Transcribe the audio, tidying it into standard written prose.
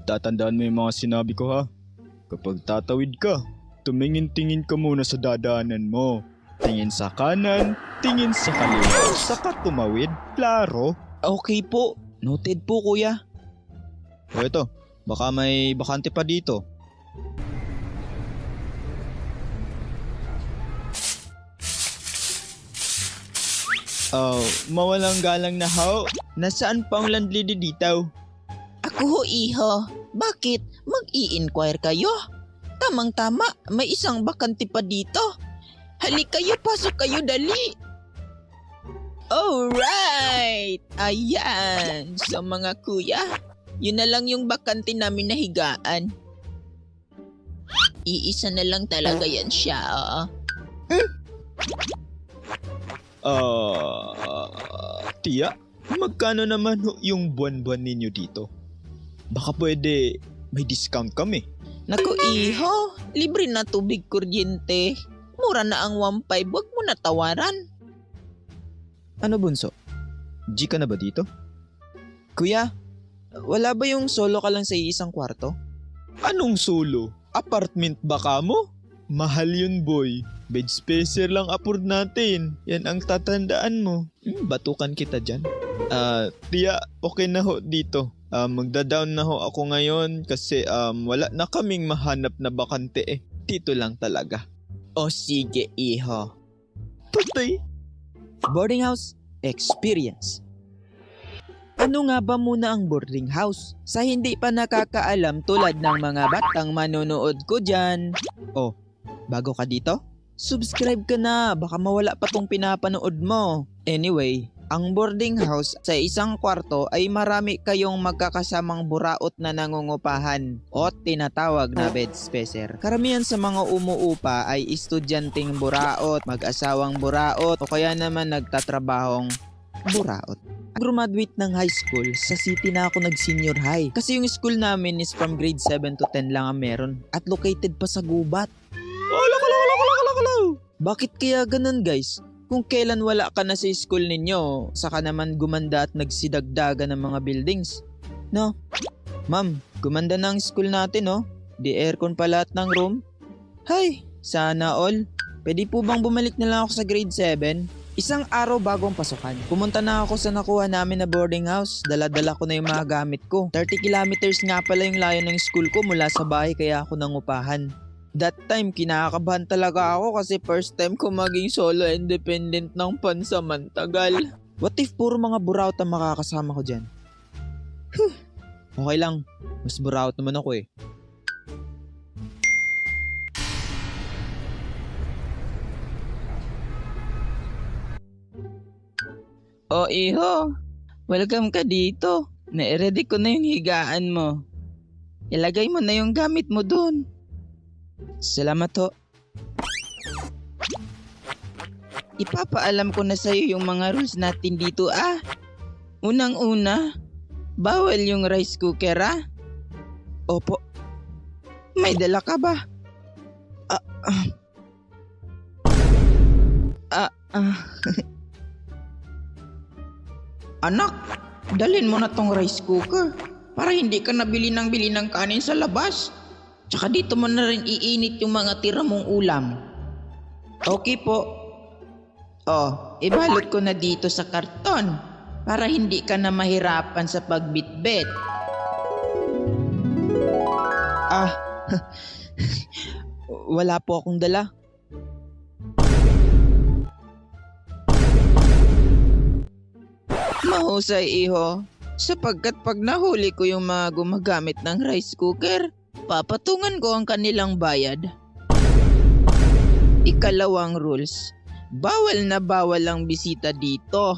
Tatandaan mo yung mga sinabi ko ha. Kapag tatawid ka, tumingin-tingin ka muna sa dadaanan mo. Tingin sa kanan, tingin sa kaliwa, saka tumawid, klaro. Okay po. Noted po, kuya. O ito, baka may bakante pa dito. Oh, mawalang galang na ho. Nasaan pa ang landlady dito? Ako ho, iho. Bakit? Mag-i-inquire kayo? Tamang-tama, may isang bakante pa dito. Halik kayo, pasok kayo, dali. Alright! Ayan! So mga kuya, yun na lang yung bakante namin na higaan. Iisa na lang talaga yan siya. Tiya, magkano naman yung buwan-buwan ninyo dito? Baka pwede may discount kami. Naku iho, libre na tubig kuryente. Mura na ang 1.5, wag mo na tawaran. Ano bunso? G ka na ba dito? Kuya, wala ba yung solo ka lang sa isang kwarto? Anong solo? Apartment ba ka mo? Mahal yun boy. Bed spacer lang afford natin. Yan ang tatandaan mo. Batukan kita dyan. Tiya, okay na ho dito. Magda-down na ho ako ngayon kasi wala na kaming mahanap na bakante eh. Dito lang talaga. O sige iho. Patay. Boarding house experience. Ano nga ba muna ang boarding house? Sa hindi pa nakakaalam tulad ng mga batang manonood ko dyan. Oh, bago ka dito? Subscribe ka na, baka mawala pa tong pinapanood mo. Anyway, ang boarding house sa isang kwarto ay marami kayong magkakasamang buraot na nangungupahan o tinatawag na bed spacer. Karamihan sa mga umuupa ay estudyanteng buraot, mag-asawang buraot o kaya naman nagtatrabahong buraot. Graduate ng high school, sa city na ako nag-senior high. Kasi yung school namin is from grade 7 to 10 lang ang meron at located pa sa gubat. Bakit kaya ganun guys? Kung kailan wala ka na sa school ninyo, saka naman gumanda at nagsidagdaga ng mga buildings. No? Ma'am, gumanda na ang school natin no? Di aircon pa lahat ng room. Hay, sana all. Pwede po bang bumalik na lang ako sa grade 7? Isang araw bagong pasukan, pumunta na ako sa nakuha namin na boarding house. Dala-dala ko na yung mga gamit ko. 30 kilometers nga pala yung layo ng school ko mula sa bahay kaya ako nangupahan. That time, kinakabahan talaga ako kasi first time ko maging solo independent ng pansamantagal. What if puro mga buraot ang makakasama ko dyan? Okay lang, mas buraot naman ako eh. Oh iho, welcome ka dito. Na-ready ko na yung higaan mo. Ilagay mo na yung gamit mo dun. Salamat ho. Ipapaalam ko na sa'yo yung mga rules natin dito Unang-una, bawal yung rice cooker Opo. May dala ka ba? Anak, dalhin mo na tong rice cooker para hindi ka bili ng kanin sa labas. Tsaka dito mo na rin iinit yung mga tira mong ulam. Okay po. Oh, ibalot ko na dito sa karton para hindi ka na mahirapan sa pagbitbit. Wala po akong dala. Mahusay iho, sapagkat pag nahuli ko yung mga gumagamit ng rice cooker, papatungan ko ang kanilang bayad. Ikalawang rules, bawal na bawal ang bisita dito.